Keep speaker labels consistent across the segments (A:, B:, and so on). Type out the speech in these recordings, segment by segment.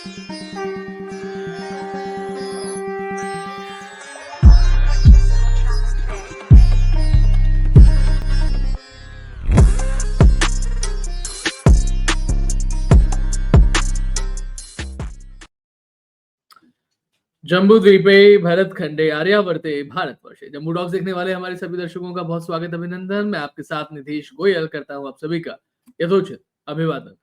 A: जम्बू द्वीपे भरत खंडे आर्यावर्ते भारतवर्षे जम्बू टॉक्स देखने वाले हमारे सभी दर्शकों का बहुत स्वागत अभिनंदन। मैं आपके साथ निधीश गोयल करता हूं आप सभी का यथोचित अभिवादन।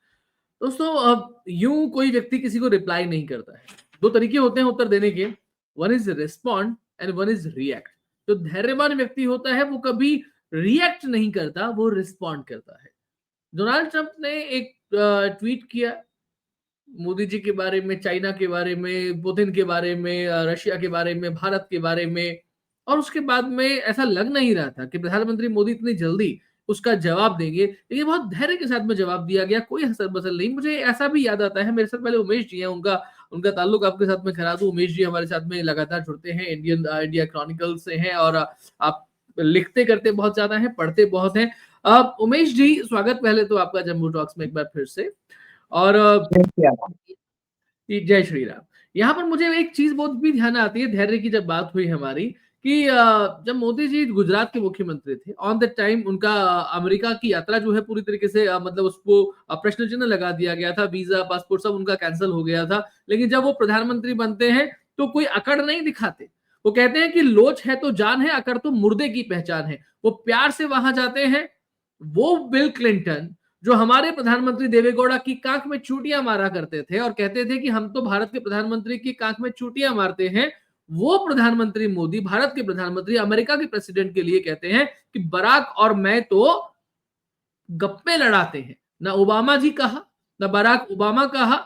A: दोस्तों, अब यूं कोई व्यक्ति किसी को रिप्लाई नहीं करता है। दो तरीके होते हैं उत्तर देने के, one is respond and one is react. जो धैर्यवान व्यक्ति होता है वो कभी रिएक्ट नहीं करता, वो रिस्पॉन्ड करता है। डोनाल्ड ट्रंप ने एक ट्वीट किया मोदी जी के बारे में, चाइना के बारे में, पुतिन के बारे में, रशिया के बारे में, भारत के बारे में, और उसके बाद में ऐसा लग नहीं रहा था कि प्रधानमंत्री मोदी इतनी जल्दी उसका जवाब देंगे, लेकिन बहुत धैर्य के साथ में जवाब दिया गया, कोई हसल बसल नहीं। मुझे ऐसा भी याद आता है, मेरे साथ पहले उमेश जी हैं, उनका उनका ताल्लुक आपके साथ में करा दूं। उमेश जी हमारे साथ में लगातार जुड़ते हैं, इंडिया क्रॉनिकल से हैं, और आप लिखते करते बहुत ज्यादा हैं, पढ़ते बहुत हैं। उमेश जी, स्वागत पहले तो आपका जम्मू टॉक्स में एक बार फिर से। और जय श्री राम। यहाँ पर मुझे एक चीज बहुत भी ध्यान आती है, धैर्य की जब बात हुई हमारी, कि जब मोदी जी गुजरात के मुख्यमंत्री थे, ऑन द टाइम उनका अमेरिका की यात्रा जो है पूरी तरीके से मतलब उसको प्रश्न चिन्ह लगा दिया गया था, वीजा पासपोर्ट सब उनका कैंसिल हो गया था। लेकिन जब वो प्रधानमंत्री बनते हैं तो कोई अकड़ नहीं दिखाते। वो कहते हैं कि लोच है तो जान है, अकड़ तो मुर्दे की पहचान है। वो प्यार से वहां जाते हैं। वो बिल क्लिंटन जो हमारे प्रधानमंत्री देवेगौड़ा की कांख में चूटियां मारा करते थे और कहते थे कि हम तो भारत के प्रधानमंत्री की कांख में चूटियां मारते हैं, वो प्रधानमंत्री मोदी भारत के प्रधानमंत्री अमेरिका के प्रेसिडेंट के लिए कहते हैं कि बराक और मैं तो गप्पे लड़ाते हैं। ना ओबामा जी कहा, ना बराक ओबामा कहा,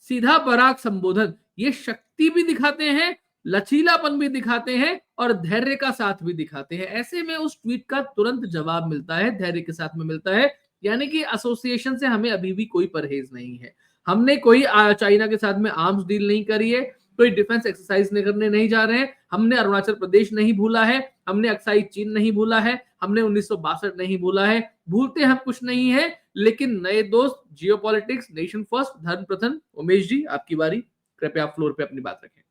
A: सीधा बराक संबोधन। ये शक्ति भी दिखाते हैं, लचीलापन भी दिखाते हैं, और धैर्य का साथ भी दिखाते हैं। ऐसे में उस ट्वीट का तुरंत जवाब मिलता है, धैर्य के साथ में मिलता है। यानी कि एसोसिएशन से हमें अभी भी कोई परहेज नहीं है। हमने कोई चाइना के साथ में आर्म्स डील नहीं करी है, कोई डिफेंस एक्सरसाइज करने नहीं जा रहे हैं। हमने अरुणाचल प्रदेश नहीं भूला है, हमने अक्साई चीन नहीं भूला है, हमने 1962 नहीं भूला है। भूलते हम कुछ नहीं है, लेकिन नए दोस्त, जियोपॉलिटिक्स, नेशन फर्स्ट, धर्म प्रथम। उमेश जी, आपकी बारी, कृपया आप फ्लोर पे अपनी बात रखें।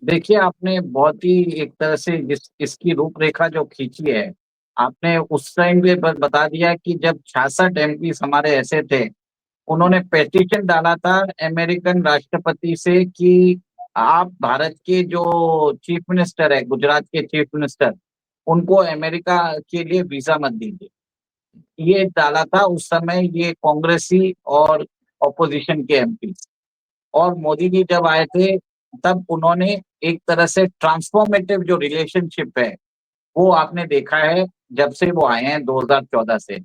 B: देखिए, आपने बहुत ही एक तरह से इसकी रूपरेखा जो खींची है, आपने उस टाइम पे बता दिया कि जब 66 एमपीस हमारे ऐसे थे, उन्होंने पेटिशन डाला था अमेरिकन राष्ट्रपति से कि आप भारत के जो चीफ मिनिस्टर है, गुजरात के चीफ मिनिस्टर, उनको अमेरिका के लिए वीजा मत दीजिए। ये डाला था उस समय ये कांग्रेसी और ऑपोजिशन के एमपी। और मोदी जी जब आए थे तब उन्होंने एक तरह से ट्रांसफॉर्मेटिव जो रिलेशनशिप है वो आपने देखा है जब से वो आए हैं 2014 से।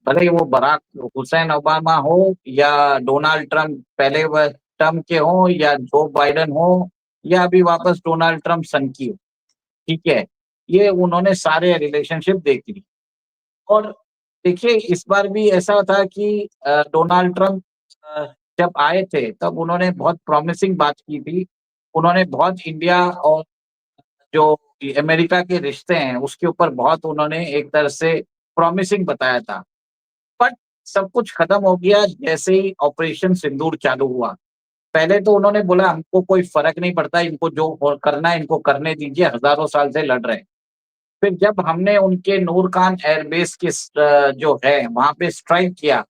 B: भले ही वो बराक हुसैन ओबामा हो या डोनाल्ड ट्रंप पहले वह टर्म के हो या जो बाइडेन हो या अभी वापस डोनाल्ड ट्रंप सन की हो, ठीक है, ये उन्होंने सारे रिलेशनशिप देख ली। और देखिए इस बार भी ऐसा था कि डोनाल्ड ट्रंप जब आए थे तब उन्होंने बहुत प्रॉमिसिंग बात की थी। उन्होंने बहुत इंडिया और जो अमेरिका के रिश्ते हैं उसके ऊपर बहुत उन्होंने एक तरह से प्रॉमिसिंग बताया था। बट सब कुछ खत्म हो गया जैसे ही ऑपरेशन सिंदूर चालू हुआ। पहले तो उन्होंने बोला हमको कोई फर्क नहीं पड़ता, इनको जो करना है इनको करने दीजिए, हजारों साल से लड़ रहे हैं। फिर जब हमने उनके नूर खान एयरबेस के जो है वहां पे स्ट्राइक किया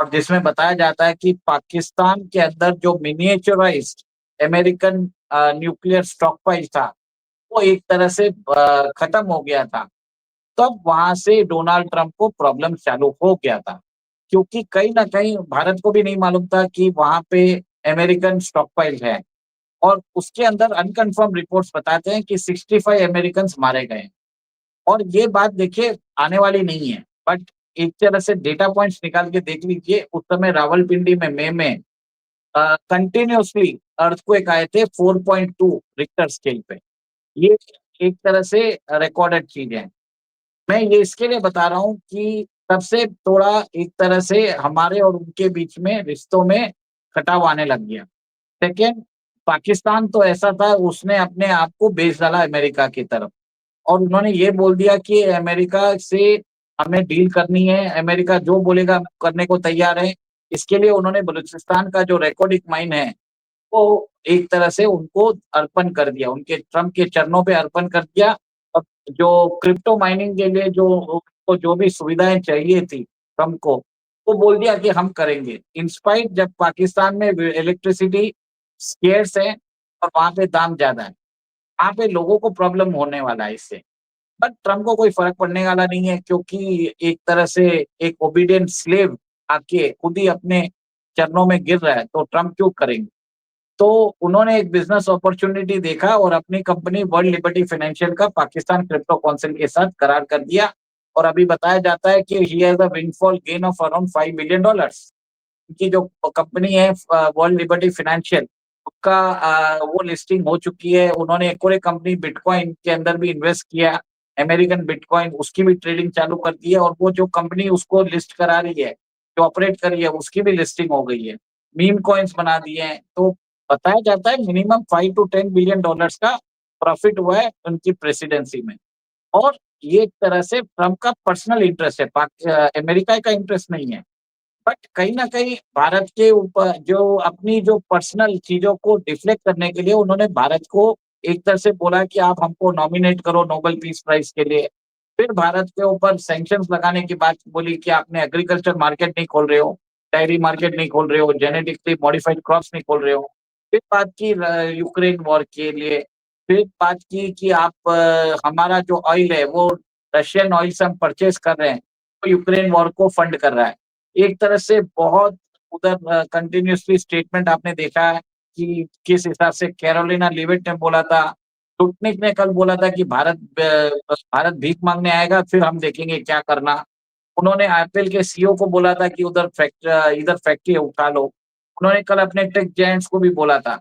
B: और जिसमें बताया जाता है कि पाकिस्तान के अंदर जो मिनिएचराइज्ड अमेरिकन न्यूक्लियर स्टॉकपाइल था वो एक तरह से खत्म हो गया था, तब वहां से डोनाल्ड ट्रंप को प्रॉब्लम चालू हो गया था। क्योंकि कहीं ना कहीं भारत को भी नहीं मालूम था कि वहां पे अमेरिकन स्टॉकपाइल है, और उसके अंदर अनकंफर्म रिपोर्ट्स बताते हैं कि 65 अमेरिकन मारे गए। और ये बात देखिए आने वाली नहीं है, बट एक तरह से डेटा पॉइंट्स निकाल के देख लीजिए। उस समय रावलपिंडी में मई में कंटिन्यूअसली अर्थक्वेक आए थे 4.2 रिक्टर स्केल पे। ये एक तरह से रिकॉर्डेड चीज है। मैं ये इसके लिए बता रहा हूँ कि तब से थोड़ा एक तरह से हमारे और उनके बीच में रिश्तों में खटाव आने लग गया। सेकेंड, पाकिस्तान तो ऐसा था उसने अपने आप को बेच डाला अमेरिका की तरफ, और उन्होंने ये बोल दिया कि अमेरिका से हमें डील करनी है, अमेरिका जो बोलेगा करने को तैयार है। इसके लिए उन्होंने बलूचिस्तान का जो रिकॉर्डिक माइन है को एक तरह से उनको अर्पण कर दिया, उनके ट्रम्प के चरणों पे अर्पण कर दिया। और जो क्रिप्टो माइनिंग के लिए जो उनको जो भी सुविधाएँ चाहिए थी ट्रम्प को, वो बोल दिया कि हम करेंगे। इन स्पाइट जब पाकिस्तान में इलेक्ट्रिसिटी स्केर्स है और वहाँ पे दाम ज़्यादा है, वहाँ पे लोगों को प्रॉब्लम होने वाला है इससे। बट ट्रम्प को कोई फ़र्क पड़ने वाला नहीं है, क्योंकि एक तरह से एक ओबीडिएंट स्लेव आके खुद ही अपने चरणों में गिर रहा है, तो ट्रम्प क्यों करेंगे? तो उन्होंने एक बिज़नेस अपॉर्च्युनिटी देखा और अपनी कंपनी वर्ल्ड लिबर्टी फाइनेंशियल का पाकिस्तान क्रिप्टो काउंसिल के साथ करार कर दिया। और अभी बताया जाता है कि he has a windfall gain of around $5 billion. उनकी जो कंपनी है वर्ल्ड लिबर्टी फाइनेंशियल, उसका वो लिस्टिंग हो चुकी है। उन्होंने एक और एक कंपनी बिटकॉइन के अंदर भी इन्वेस्ट किया, अमेरिकन बिटकॉइन, उसकी भी ट्रेडिंग चालू कर दी है। और वो जो कंपनी उसको लिस्ट करा रही है, जो ऑपरेट कर रही है, उसकी भी लिस्टिंग हो गई है। मीम कॉइन्स बना दिए हैं। तो बताया जाता है मिनिमम 5 टू 10 बिलियन डॉलर्स का प्रॉफिट हुआ है उनकी प्रेसिडेंसी में। और ये एक तरह से ट्रम्प का पर्सनल इंटरेस्ट है, अमेरिका का इंटरेस्ट नहीं है। बट कहीं न कहीं भारत के ऊपर जो अपनी जो पर्सनल चीज़ों को डिफ्लेक्ट करने के लिए उन्होंने भारत को एक तरह से बोला कि आप हमको नॉमिनेट करो नोबेल पीस प्राइज़ के लिए। फिर भारत के ऊपर सैंक्शन्स लगाने की बात बोली कि आपने एग्रीकल्चर मार्केट नहीं खोल रहे हो, डेयरी मार्केट नहीं खोल रहे हो, जेनेटिकली मॉडिफाइड क्रॉप्स नहीं खोल रहे हो। फिर बात की यूक्रेन वॉर के लिए, फिर बात की कि आप हमारा जो ऑयल है वो रशियन ऑयल से हम परचेज़ कर रहे हैं, तो यूक्रेन वॉर को फंड कर रहा है। एक तरह से बहुत उधर कंटिन्यूअसली स्टेटमेंट आपने देखा है कि किस हिसाब से कैरोलिना लिविट ने बोला था, स्पुतनिक ने कल बोला था कि भारत भीख माँगने आएगा, फिर हम देखेंगे क्या करना। उन्होंने एप्पल के सीईओ को बोला था कि इधर फैक्ट्री उठा लो। उन्होंने कल अपने टेक जायंट्स को भी बोला था।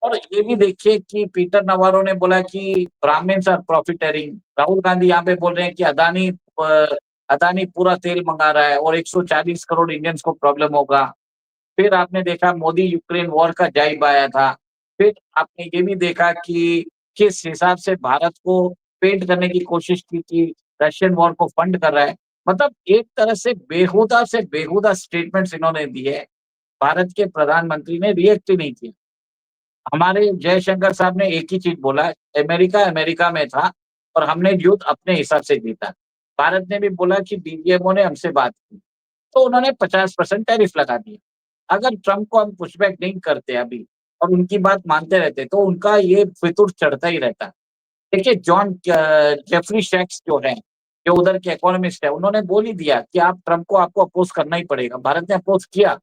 B: और ये भी देखिए कि पीटर नवारो ने बोला कि ब्राह्मण्स आर प्रॉफिटेरिंग। राहुल गांधी यहाँ पे बोल रहे हैं कि अदानी पूरा तेल मंगा रहा है और 140 करोड़ इंडियंस को प्रॉब्लम होगा। फिर आपने देखा मोदी यूक्रेन वॉर का जाइब आया था। फिर आपने ये भी देखा कि किस हिसाब से भारत को पेंट करने की कोशिश की कि रशियन वॉर को फंड कर रहा है। मतलब एक तरह से बेहुदा स्टेटमेंट्स इन्होंने दिए। भारत के प्रधानमंत्री ने रिएक्ट ही नहीं किया। हमारे जयशंकर साहब ने एक ही चीज़ बोला, अमेरिका अमेरिका में था और हमने युद्ध अपने हिसाब से जीता। भारत ने भी बोला कि डीजीएमओ ने हमसे बात की, तो उन्होंने 50% टैरिफ लगा दिए। अगर ट्रम्प को हम पुशबैक नहीं करते अभी और उनकी बात मानते रहते, तो उनका ये फितूर चढ़ता ही रहता। देखिए जेफरी सैक्स जो है, जो उधर के इकोनॉमिस्ट है, उन्होंने बोल ही दिया कि आप ट्रम्प को आपको अपोज़ करना ही पड़ेगा। भारत ने अपोज़ किया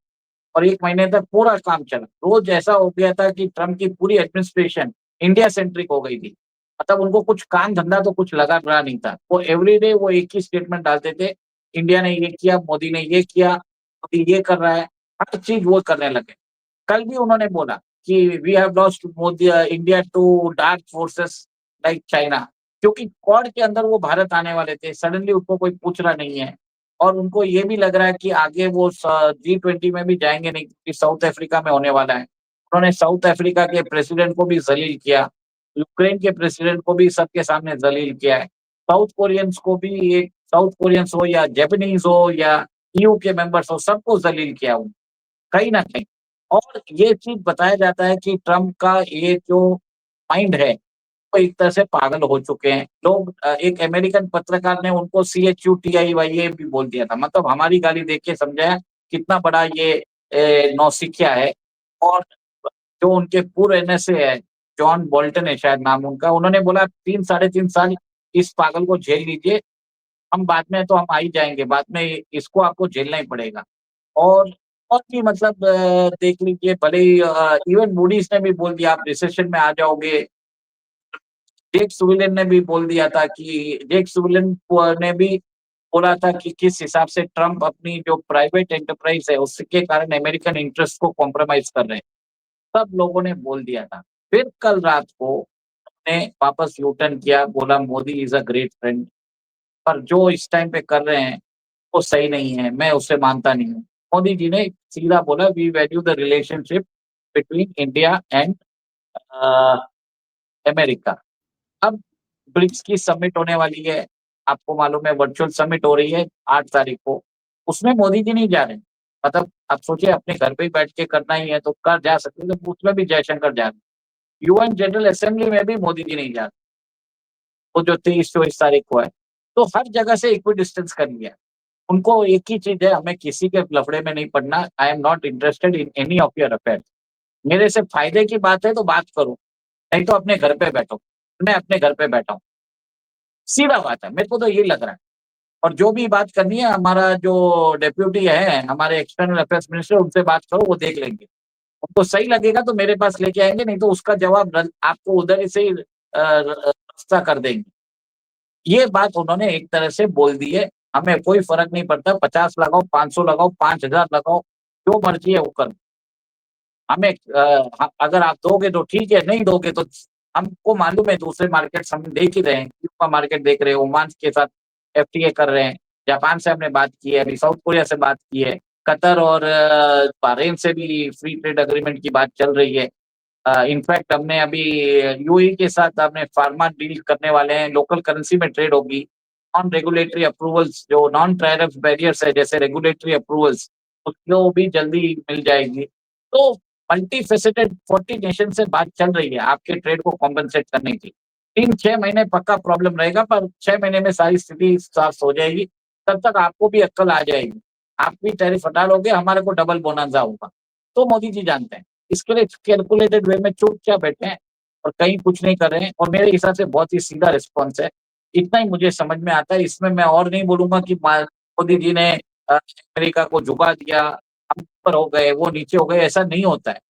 B: और 1 महीने तक पूरा काम चला। रोज़ ऐसा हो गया था कि ट्रम्प की पूरी एडमिनिस्ट्रेशन इंडिया सेंट्रिक हो गई थी। मतलब उनको कुछ काम-धंधा तो कुछ लगा रहा नहीं था। वो एवरीडे वो एक ही स्टेटमेंट डालते थे, इंडिया ने ये किया, मोदी ने ये किया, मोदी ये कर रहा है, हर चीज़ वो करने लगे। कल भी उन्होंने बोला कि we have lost India to dark forces like China, क्योंकि क्वाड के अंदर वो भारत आने वाले थे, सडनली उनको कोई पूछ रहा नहीं है। और उनको ये भी लग रहा है कि आगे वो G20 में भी जाएँगे नहीं, क्योंकि साउथ अफ्रीका में होने वाला है। उन्होंने साउथ अफ्रीका के प्रेसिडेंट को भी ज़लील किया, यूक्रेन के प्रेसिडेंट को भी सबके सामने ज़लील किया है। साउथ कोरियंस हो या जापानीज़ हो या ईयू के मेंबर्स हो, सबको ज़लील किया उन्होंने, कहीं न कहीं। और ये चीज़ बताया जाता है कि ट्रम्प का ये जो माइंड है, वो एक तरह से पागल हो चुके हैं। एक अमेरिकन पत्रकार ने उनको CHUTIYA भी बोल दिया था। मतलब हमारी गाली देख के समझाया कितना बड़ा ये नौसिखिया है। और जो उनके पूर्व NSA है, जॉन बोल्टन है शायद नाम उनका, उन्होंने बोला 3 साढ़े 3 साल इस पागल को झेल लीजिए, हम बाद में तो हम आ ही जाएँगे, बाद में इसको आपको झेलना ही पड़ेगा। और और भी मतलब देख लीजिए, भले ही इवन मूडीज़ ने भी बोल दिया आप रिसेशन में आ जाओगे। जेक सुविलेन ने भी बोल दिया था कि जेक सुविलेन ने भी बोला था कि किस हिसाब से ट्रम्प अपनी जो प्राइवेट एंटरप्राइज़ है, उसके कारण अमेरिकन इंटरेस्ट को कॉम्प्रोमाइज़ कर रहे हैं। सब लोगों ने बोल दिया था। फिर कल रात को ने वापस यू टर्न किया, बोला Modi is a great friend, पर जो इस टाइम पे कर रहे हैं, वो सही नहीं है, मैं उसे मानता नहीं हूँ। मोदी जी ने सीधा बोला we value the relationship between India and uh, America. अब ब्रिक्स की समिट होने वाली है, आपको मालूम है वर्चुअल समिट हो रही है 8 तारीख को, उसमें मोदी जी नहीं जा रहे हैं। मतलब आप सोचिए अपने घर पे ही बैठ के करना ही है तो कर जा सकते हैं, तो उसमें भी जयशंकर जा रहे हैं। यूएन जनरल असेंबली में भी मोदी जी नहीं जा रहे, वो जो 23-24 तारीख को है। तो हर जगह से इक्वी डिस्टेंस कर लिया है। उनको एक ही चीज़ है, हमें किसी के लफड़े में नहीं पड़ना, I am not interested in any of your affairs. मेरे से फ़ायदे की बात है तो बात करो, नहीं तो अपने घर पे बैठो। मैं अपने घर पे बैठा हूँ, सीधा बात है, मेरे को तो यही लग रहा है। और जो भी बात करनी है हमारा जो डेप्यूटी है, हमारे एक्सटर्नल अफेयर्स मिनिस्टर, उनसे बात करो, वो देख लेंगे। उनको सही लगेगा तो मेरे पास लेके आएँगे, नहीं तो उसका जवाब आपको उधर ही से ही रास्ता कर देंगे। ये बात उन्होंने एक तरह से बोल दी है, हमें कोई फ़र्क नहीं पड़ता, 50 लगाओ, 500 लगाओ, 5000 लगाओ, जो मर्ज़ी है वो करो। हमें अगर आप दोगे तो ठीक है, नहीं दोगे तो हमको मालूम है दूसरे मार्केट्स हम देख ही रहे हैं, क्यूबा का मार्केट देख रहे हैं, ओमान के साथ एफटीए कर रहे हैं, जापान से हमने बात की है, अभी साउथ कोरिया से बात की है, कतर और बहरीन से भी फ्री ट्रेड एग्रीमेंट की बात चल रही है। इनफैक्ट हमने अभी यूएई के साथ हमने फार्मा डील करने वाले हैं, लोकल करेंसी में ट्रेड होगी। नॉन रेगुलेटरी अप्रूवल्स जो नॉन टैरिफ बैरियर्स है जैसे रेगुलेटरी अप्रूवल्स, उसको भी जल्दी मिल जाएगी। तो मल्टी फेसेटेड 40 नेशन से बात चल रही है आपके ट्रेड को कॉम्पेंसेट करने की। 3-6 महीने पक्का प्रॉब्लम रहेगा, पर 6 महीने में सारी स्थिति साफ हो जाएगी। तब तक आपको भी अक्ल आ जाएगी। आप भी टैरिफ हटा लोगे, हमारे को डबल बोनन्ज़ा होगा। तो मोदी जी जानते हैं। इसके लिए कैलकुलेटेड वे में चुपचाप बैठे हैं और कहीं कुछ नहीं कर रहे हैं और मेरे हिसाब से बहुत ही सीधा रिस्पॉन्स है। इतना ही मुझे समझ में आता है, इसमें मैं और नहीं बोलूँगा कि मोदी जी ने अमेरिका को झुका दिया, हम ऊपर हो गए, वो नीचे हो गए, ऐसा नहीं होता है।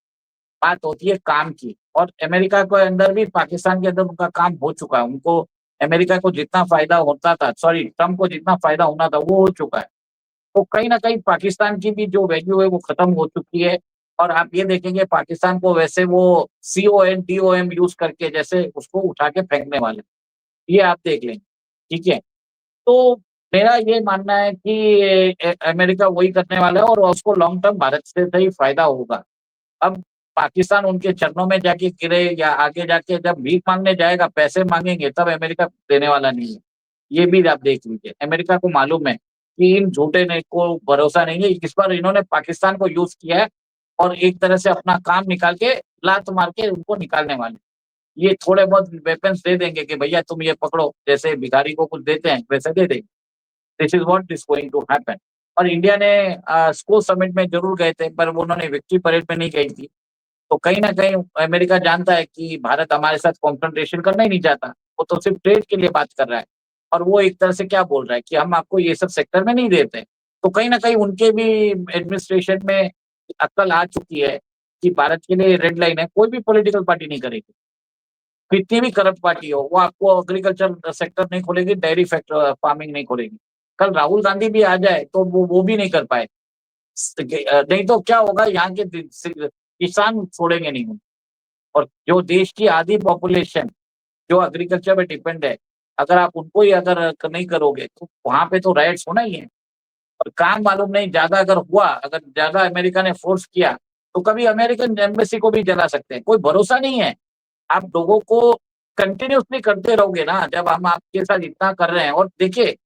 B: बात होती है काम की और अमेरिका के अंदर भी पाकिस्तान के अंदर उनका काम हो चुका है। उनको अमेरिका को जितना फ़ायदा होता था, सॉरी ट्रम्प को जितना फ़ायदा होना था, वो हो चुका है। तो कहीं न कहीं पाकिस्तान की भी जो वैल्यू है वो खत्म हो चुकी है और आप ये देखेंगे पाकिस्तान को वैसे वो सीओएम, डीओएम यूज़ करके जैसे उसको उठा के फेंकने वाले हैं। ये आप देख लें, ठीक है? तो मेरा ये मानना है कि अमेरिका वही करने वाला है और उसको लॉन्ग टर्म भारत से ही फ़ायदा होगा। अब पाकिस्तान उनके चरणों में जाके गिरे या आगे जाके जब भीख माँगने जाएगा, पैसे माँगेंगे तब अमेरिका देने वाला नहीं है। ये भी आप देख लीजिए। अमेरिका को मालूम है कि इन झूठे ने को भरोसा नहीं है। इस बार इन्होंने पाकिस्तान को यूज़ किया है और एक तरह से अपना काम निकाल के लात मार के उनको निकालने वाले हैं। ये थोड़े बहुत वेपन्स दे देंगे कि भैया तुम ये पकड़ो, जैसे भिखारी को कुछ देते हैं वैसे दे देंगे। This is what is going to happen. और इंडिया ने स्को समिट में ज़रूर गए थे पर वो उन्होंने विक्ट्री परेड में नहीं गई थी। तो कहीं न कहीं अमेरिका जानता है कि भारत हमारे साथ कॉन्फ्रंटेशन करना ही नहीं चाहता। वो तो सिर्फ़ ट्रेड के लिए बात कर रहा है और वो एक तरह से क्या बोल रहा है कि हम आपको ये सब सेक्टर में नहीं देते। तो कहीं न कहीं उनके भी एडमिनिस्ट्रेशन में अक्ल आ चुकी है कि भारत के लिए रेड लाइन है, कोई भी पॉलिटिकल पार्टी नहीं करेगी। कितनी भी करप्ट पार्टी हो, वो आपको एग्रीकल्चर सेक्टर नहीं खोलेगी, डेयरी फार्मिंग नहीं खोलेगी। कल राहुल गांधी भी आ जाए तो वो भी नहीं कर पाए। नहीं तो क्या होगा यहाँ के किसान छोड़ेंगे नहीं उनको। और जो देश की आधी पॉपुलेशन जो एग्रीकल्चर पे डिपेंड है, अगर आप उनको ही अगर नहीं करोगे तो वहाँ पे तो राइट्स होना ही है। और काम मालूम नहीं ज़्यादा अगर हुआ, अगर ज़्यादा अमेरिका ने फ़ोर्स किया, तो कभी अमेरिकन एम्बेसी को भी जला सकते हैं, कोई भरोसा नहीं है। आप लोगों को कंटिन्यूअसली करते रहोगे ना, जब हम आपके साथ इतना कर रहे हैं और देखिए,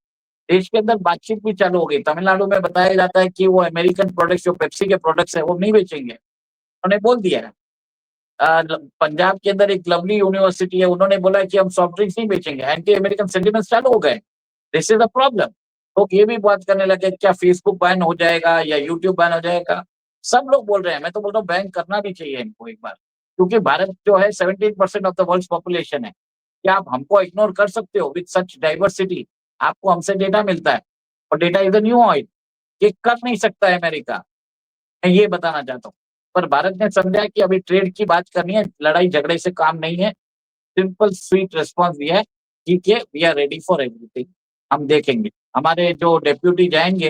B: देश के अंदर बातचीत भी चालू हो गई। तमिलनाडु में बताया जाता है कि वो अमेरिकन प्रोडक्ट्स जो पेप्सी के प्रोडक्ट्स हैं, वो नहीं बेचेंगे। उन्होंने बोल दिया है। पंजाब के अंदर एक लवली यूनिवर्सिटी है, उन्होंने बोला है कि हम सॉफ्ट ड्रिंक्स नहीं बेचेंगे। एंटी अमेरिकन सेंटिमेंट्स चालू हो गए। This is the problem. लोग ये भी बात करने लगे क्या फेसबुक बैन हो जाएगा या यूट्यूब बैन हो जाएगा? सब लोग बोल रहे हैं, मैं तो बोल रहा हूँ बैन करना भी चाहिए इनको एक बार। क्योंकि भारत जो है 17% ऑफ द वर्ल्ड्स पॉपुलेशन है। क्या आप हमको इग्नोर कर सकते हो विथ सच डाइवर्सिटी? आपको हमसे डेटा मिलता है और data is the new oil. ये कर नहीं सकता है अमेरिका। मैं ये बताना चाहता हूँ। पर भारत ने समझा कि अभी ट्रेड की बात करनी है, लड़ाई-झगड़े से काम नहीं है। सिंपल स्वीट रिस्पॉन्स दिया है, ठीक है, we are ready for everything. हम देखेंगे। हमारे जो डेप्यूटी जाएँगे,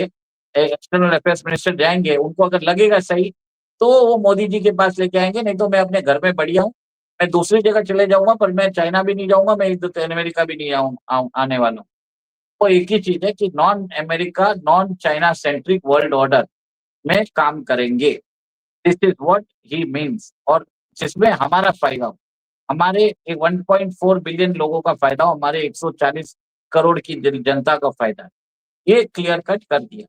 B: एक्सटर्नल अफेयर्स मिनिस्टर जाएँगे, उनको अगर लगेगा सही, तो वो मोदी जी के पास लेके आएँगे, नहीं तो मैं अपने घर में बढ़िया हूँ। मैं दूसरी जगह चले जाऊँगा, पर मैं चाइना भी नहीं जाऊँगा, मैं इधर अमेरिका भी नहीं आने वाला हूँ। तो एक ही चीज़ है कि non America, non China centric world order में काम करेंगे। This is what he means और जिसमें हमारा फ़ायदा हो। हमारे 1.4 बिलियन लोगों का फ़ायदा हो, हमारे 140 करोड़ की जनता का फ़ायदा है। ये क्लियर कट कर दिया।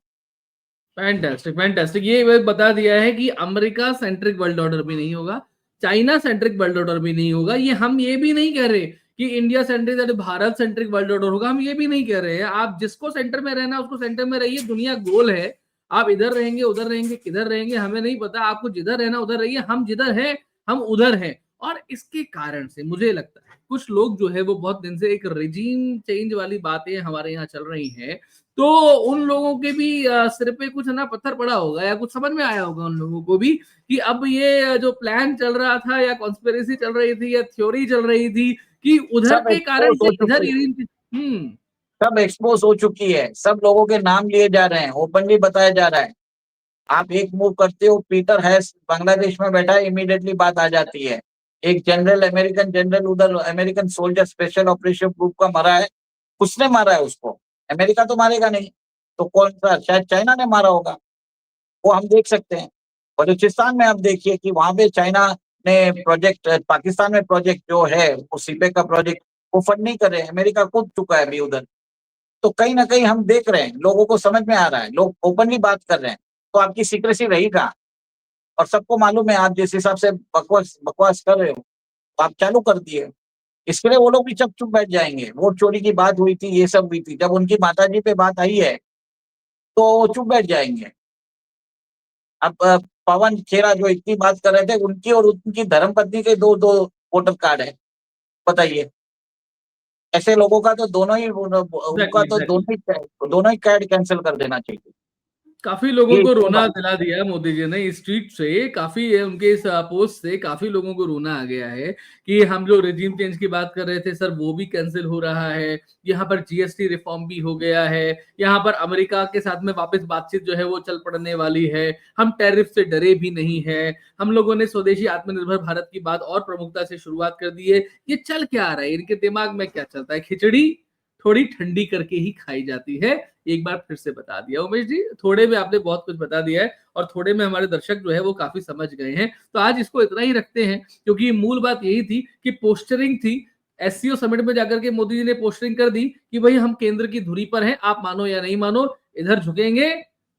A: फैंटास्टिक फैंटास्टिक, ये बता दिया है कि अमेरिका सेंट्रिक वर्ल्ड ऑर्डर भी नहीं होगा, चाइना सेंट्रिक वर्ल्ड ऑर्डर भी नहीं होगा। ये हम ये भी नहीं कह रहे कि India centric Bharat centric world order होगा, हम ये भी नहीं कह रहे हैं। आप जिसको सेंटर में रहना उसको सेंटर में रहिए, दुनिया गोल है। आप इधर रहेंगे उधर रहेंगे किधर रहेंगे हमें नहीं पता, आपको जिधर रहना उधर रहिए, हम जिधर हैं हम उधर हैं। और इसके कारण से मुझे लगता है कुछ लोग जो है वो बहुत दिन से एक रिजीम चेंज वाली बातें हमारे यहाँ चल रही हैं, तो उन लोगों के भी सिर पे कुछ ना पत्थर पड़ा होगा या कुछ समझ में आया होगा उन लोगों को भी कि अब ये जो प्लान चल रहा था या कॉन्स्पिरेसी चल रही थी या थ्योरी चल रही थी कि उधर
B: सब
A: के कारण
B: एक्सपोज
A: से
B: हो
A: इधर
B: चुकी है,
A: हम्म।
B: सब एक्सपोज हो चुकी है, सब लोगों के नाम लिए जा रहे हैं, ओपनली बताया जा रहा है। आप एक मूव करते हो, पीटर हैस बांग्लादेश में बैठा है, इमीडिएटली बात आ जाती है। एक जनरल, अमेरिकन जनरल उधर, American soldier special operation group का मरा है, किसने मारा है उसको? अमेरिका तो मारेगा नहीं, तो कौन सा, शायद चाइना ने मारा होगा, वो हम देख सकते हैं। बलूचिस्तान में आप देखिए कि वहां पे चाइना ने प्रोजेक्ट, पाकिस्तान में प्रोजेक्ट जो है वो सीपेक का प्रोजेक्ट, वो फंड नहीं कर रहे, अमेरिका कूद चुका है अभी उधर। तो कहीं ना कहीं हम देख रहे हैं, लोगों को समझ में आ रहा है, लोग ओपनली बात कर रहे हैं, तो आपकी सीक्रेसी रही कहाँ? और सबको मालूम है आप जिस हिसाब से बकवास बकवास कर रहे हो, तो आप चालू कर दिए। इसके लिए वो लोग भी चुप चुप बैठ जाएंगे। वोट चोरी की बात हुई थी, ये सब हुई थी, जब उनकी माताजी पे बात आई है तो वो चुप बैठ जाएंगे। अब पवन खेरा जो इतनी बात कर रहे थे, उनकी और उनकी धर्मपत्नी के दो दो वोटर कार्ड है, बताइए। ऐसे लोगों का तो दोनों ही, उनका
A: एग्जैक्टली
B: तो
A: एग्जैक्टली।
B: दोनों ही कार्ड कैंसिल कर देना चाहिए।
A: काफी लोगों
B: ये
A: को
B: इसमें
A: रोना
B: बात
A: दिला दिया मोदी जी ने इस ट्वीट से, काफी उनके इस पोस्ट से काफी लोगों को रोना आ गया है कि हम जो रिजीम चेंज की बात कर रहे थे सर वो भी कैंसिल हो रहा है, यहाँ पर जीएसटी रिफॉर्म भी हो गया है, यहाँ पर अमेरिका के साथ में वापस बातचीत जो है वो चल पड़ने वाली है, हम टैरिफ से डरे भी नहीं है, हम लोगों ने स्वदेशी आत्मनिर्भर भारत की बात और प्रमुखता से शुरुआत कर दी है। ये चल क्या आ रहा है, इनके दिमाग में क्या चलता है? खिचड़ी थोड़ी ठंडी करके ही खाई जाती है। एक बार फिर से बता दिया उमेश जी, थोड़े में आपने बहुत कुछ बता दिया है और थोड़े में हमारे दर्शक जो है वो काफी समझ गए हैं। तो आज इसको इतना ही रखते हैं, क्योंकि मूल बात यही थी कि पोस्टरिंग थी। एससीओ समिट में जाकर के मोदी जी ने पोस्टरिंग कर दी कि भाई हम केंद्र की धुरी पर हैं, आप मानो या नहीं मानो, इधर झुकेंगे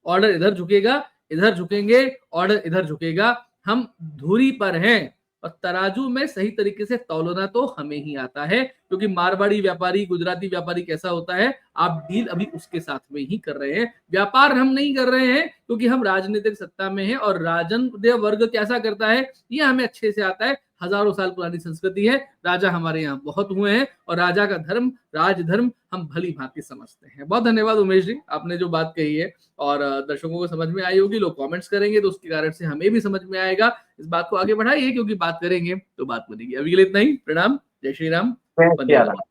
A: ऑर्डर इधर झुकेगा, इधर झुकेंगे ऑर्डर इधर झुकेगा, हम धुरी पर हैं। और तराजू में सही तरीके से तौलना तो हमें ही आता है, क्योंकि मारवाड़ी व्यापारी गुजराती व्यापारी कैसा होता है, आप डील अभी उसके साथ में ही कर रहे हैं। व्यापार हम नहीं कर रहे हैं क्योंकि हम राजनीतिक सत्ता में हैं, और राजन वर्ग कैसा करता है ये हमें अच्छे से आता है। हजारों साल पुरानी संस्कृति है, राजा हमारे यहाँ बहुत हुए हैं और राजा का धर्म राजधर्म हम भली भांति समझते हैं। बहुत धन्यवाद उमेश जी, आपने जो बात कही है और दर्शकों को समझ में आई होगी, लोग कमेंट्स करेंगे तो उसके कारण से हमें भी समझ में आएगा। इस बात को आगे बढ़ाइए, क्योंकि बात करेंगे तो बात बनेगी। अभी के लिए इतना ही, प्रणाम, जय श्री राम, वंदे
B: क्या
A: मातरम।